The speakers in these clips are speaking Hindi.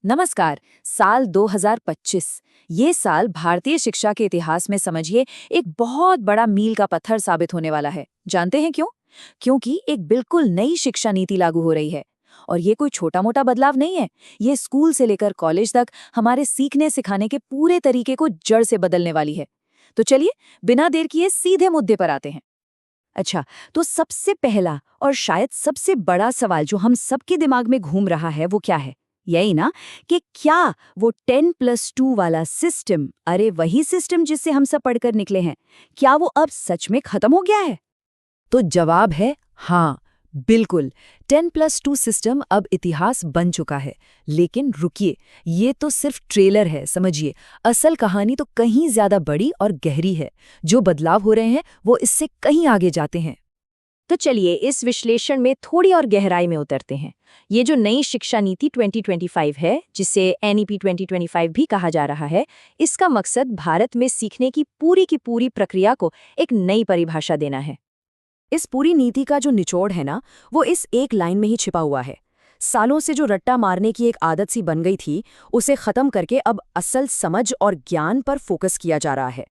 नमस्कार। साल 2025 ये साल भारतीय शिक्षा के इतिहास में समझिए एक बहुत बड़ा मील का पत्थर साबित होने वाला है। जानते हैं क्यों? क्योंकि एक बिल्कुल नई शिक्षा नीति लागू हो रही है। और ये कोई छोटा मोटा बदलाव नहीं है। ये स्कूल से लेकर कॉलेज तक हमारे सीखने सिखाने के पूरे तरीके को जड़ से बदलने वाली है। तो चलिए बिना देर किए सीधे मुद्दे पर आते हैं। अच्छा, तो सबसे पहला और शायद सबसे बड़ा सवाल जो हम सबके दिमाग में घूम रहा है वो क्या है? यही ना कि क्या वो 10+2 वाला सिस्टम, अरे वही सिस्टम जिससे हम सब पढ़कर निकले हैं, क्या वो अब सच में खत्म हो गया है? तो जवाब है हाँ, बिल्कुल। 10+2 सिस्टम अब इतिहास बन चुका है। लेकिन रुकिए, ये तो सिर्फ ट्रेलर है, समझिए। असल कहानी तो कहीं ज्यादा बड़ी और गहरी है। जो बदलाव हो रहे हैं वो इससे कहीं आगे जाते हैं। तो चलिए इस विश्लेषण में थोड़ी और गहराई में उतरते हैं। ये जो नई शिक्षा नीति 2025 है, जिसे एनईपी 2025 भी कहा जा रहा है, इसका मकसद भारत में सीखने की पूरी प्रक्रिया को एक नई परिभाषा देना है। इस पूरी नीति का जो निचोड़ है ना, वो इस एक लाइन में ही छिपा हुआ है। सालों से जो रट्टा मारने की एक आदत सी बन गई थी, उसे खत्म करके अब असल समझ और ज्ञान पर फोकस किया जा रहा है।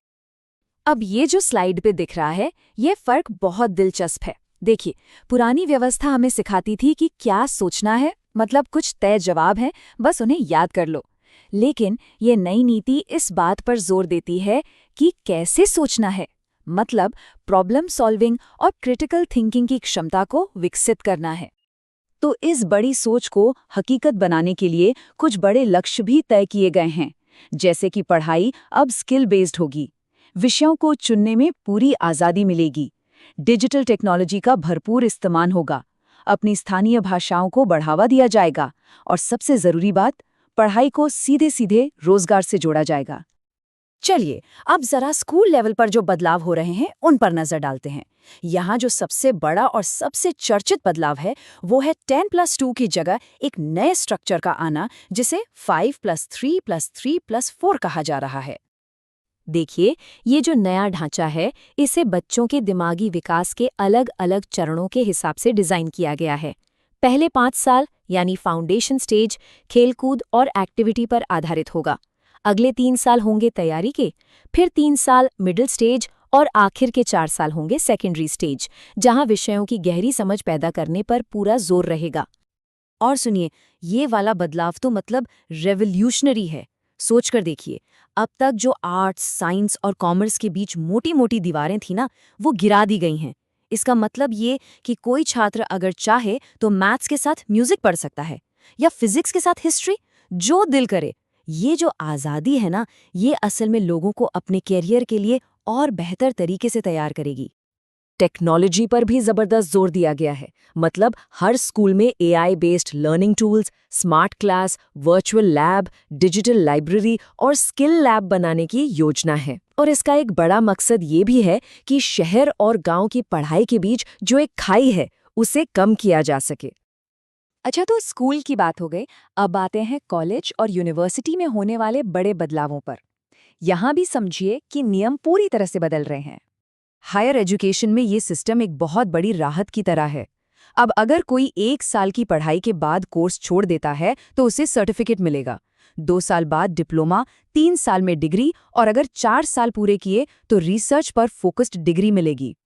अब ये जो स्लाइड पे दिख रहा है, ये फर्क बहुत दिलचस्प है। देखिए, पुरानी व्यवस्था हमें सिखाती थी कि क्या सोचना है, मतलब कुछ तय जवाब हैं, बस उन्हें याद कर लो। लेकिन ये नई नीति इस बात पर जोर देती है कि कैसे सोचना है, मतलब प्रॉब्लम सॉल्विंग और क्रिटिकल थिंकिंग की क्षमता को विकसित करना है। तो इस बड़ी सोच को हकीकत बनाने के लिए कुछ बड़े लक्ष्य भी तय किए गए हैं, जैसे कि पढ़ाई अब स्किल बेस्ड होगी, विषयों को चुनने में पूरी आज़ादी मिलेगी, डिजिटल टेक्नोलॉजी का भरपूर इस्तेमाल होगा, अपनी स्थानीय भाषाओं को बढ़ावा दिया जाएगा और सबसे ज़रूरी बात, पढ़ाई को सीधे सीधे रोजगार से जोड़ा जाएगा। चलिए अब जरा स्कूल लेवल पर जो बदलाव हो रहे हैं उन पर नजर डालते हैं। यहाँ जो सबसे बड़ा और सबसे चर्चित बदलाव है वो है 10+2 की जगह एक नए स्ट्रक्चर का आना, जिसे 5+3+3+4 कहा जा रहा है। देखिए, ये जो नया ढांचा है, इसे बच्चों के दिमागी विकास के अलग अलग चरणों के हिसाब से डिजाइन किया गया है। पहले 5 साल यानी फाउंडेशन स्टेज खेलकूद और एक्टिविटी पर आधारित होगा। अगले 3 साल होंगे तैयारी के, फिर 3 साल मिडिल स्टेज और आखिर के 4 साल होंगे सेकेंडरी स्टेज, जहां विषयों की गहरी समझ पैदा करने पर पूरा जोर रहेगा। और सुनिए, ये वाला बदलाव तो मतलब रेवोल्यूशनरी है। सोच कर देखिए, अब तक जो आर्ट्स, साइंस और कॉमर्स के बीच मोटी मोटी दीवारें थी ना, वो गिरा दी गई हैं। इसका मतलब ये कि कोई छात्र अगर चाहे तो मैथ्स के साथ म्यूजिक पढ़ सकता है या फिजिक्स के साथ हिस्ट्री, जो दिल करे। ये जो आज़ादी है ना, ये असल में लोगों को अपने कैरियर के लिए और बेहतर तरीके से तैयार करेगी। टेक्नोलॉजी पर भी जबरदस्त जोर दिया गया है। मतलब हर स्कूल में AI based learning tools, smart class, virtual lab, digital library और स्किल लैब बनाने की योजना है। और इसका एक बड़ा मकसद ये भी है कि शहर और गांव की पढ़ाई के बीच जो एक खाई है, उसे कम किया जा सके। अच्छा, तो स्कूल की बात हो गई। अब आते हैं कॉलेज और यूनिवर्सिटी में होने वाले बड़े बदलावों पर। यहाँ भी समझिए कि नियम पूरी तरह से बदल रहे हैं। हायर एजुकेशन में ये सिस्टम एक बहुत बड़ी राहत की तरह है। अब अगर कोई 1 साल की पढ़ाई के बाद कोर्स छोड़ देता है तो उसे सर्टिफिकेट मिलेगा। 2 साल बाद डिप्लोमा, 3 साल में डिग्री और अगर 4 साल पूरे किए तो रिसर्च पर फोकस्ड डिग्री मिलेगी।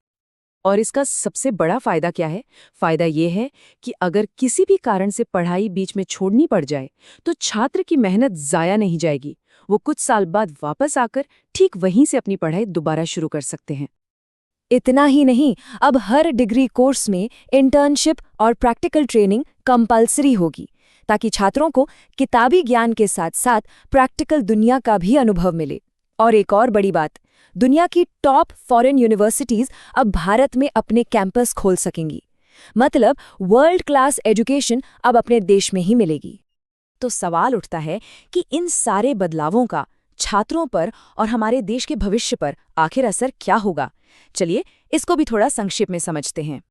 और इसका सबसे बड़ा फायदा क्या है? फायदा ये है कि अगर किसी भी कारण से पढ़ाई बीच में छोड़नी पड़ जाए तो छात्र की मेहनत जाया नहीं जाएगी। वो कुछ साल बाद वापस आकर ठीक वहीं से अपनी पढ़ाई दोबारा शुरू कर सकते हैं। इतना ही नहीं, अब हर डिग्री कोर्स में इंटर्नशिप और प्रैक्टिकल ट्रेनिंग कंपल्सरी होगी, ताकि छात्रों को किताबी ज्ञान के साथ साथ प्रैक्टिकल दुनिया का भी अनुभव मिले। और एक और बड़ी बात, दुनिया की टॉप फॉरेन यूनिवर्सिटीज अब भारत में अपने कैंपस खोल सकेंगी। मतलब वर्ल्ड क्लास एजुकेशन अब अपने देश में ही मिलेगी। तो सवाल उठता है कि इन सारे बदलावों का छात्रों पर और हमारे देश के भविष्य पर आखिर असर क्या होगा? चलिए इसको भी थोड़ा संक्षेप में समझते हैं।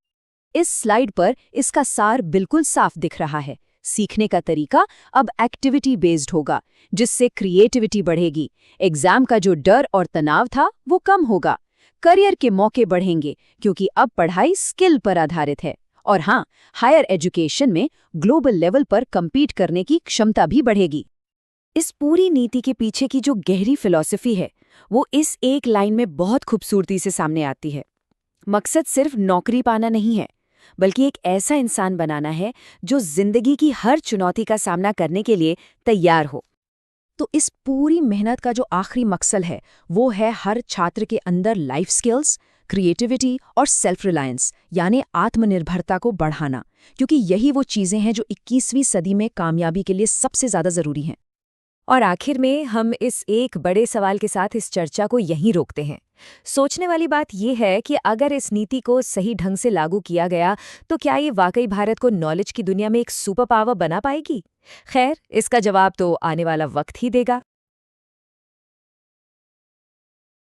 इस स्लाइड पर इसका सार बिल्कुल साफ दिख रहा है। सीखने का तरीका अब एक्टिविटी बेस्ड होगा, जिससे क्रिएटिविटी बढ़ेगी। एग्जाम का जो डर और तनाव था वो कम होगा। करियर के मौके बढ़ेंगे, क्योंकि अब पढ़ाई स्किल पर आधारित है। और हाँ, हायर एजुकेशन में ग्लोबल लेवल पर कम्पीट करने की क्षमता भी बढ़ेगी। इस पूरी नीति के पीछे की जो गहरी फिलॉसफी है, वो इस एक लाइन में बहुत खूबसूरती से सामने आती है। मकसद सिर्फ नौकरी पाना नहीं है, बल्कि एक ऐसा इंसान बनाना है जो जिंदगी की हर चुनौती का सामना करने के लिए तैयार हो। तो इस पूरी मेहनत का जो आखिरी मकसद है, वो है हर छात्र के अंदर लाइफ स्किल्स, क्रिएटिविटी और सेल्फ रिलायंस यानी आत्मनिर्भरता को बढ़ाना, क्योंकि यही वो चीज़ें हैं जो 21वीं सदी में कामयाबी के लिए सबसे ज़्यादा ज़रूरी हैं। और आखिर में हम इस एक बड़े सवाल के साथ इस चर्चा को यहीं रोकते हैं। सोचने वाली बात यह है कि अगर इस नीति को सही ढंग से लागू किया गया, तो क्या ये वाकई भारत को नॉलेज की दुनिया में एक सुपर पावर बना पाएगी? खैर, इसका जवाब तो आने वाला वक्त ही देगा।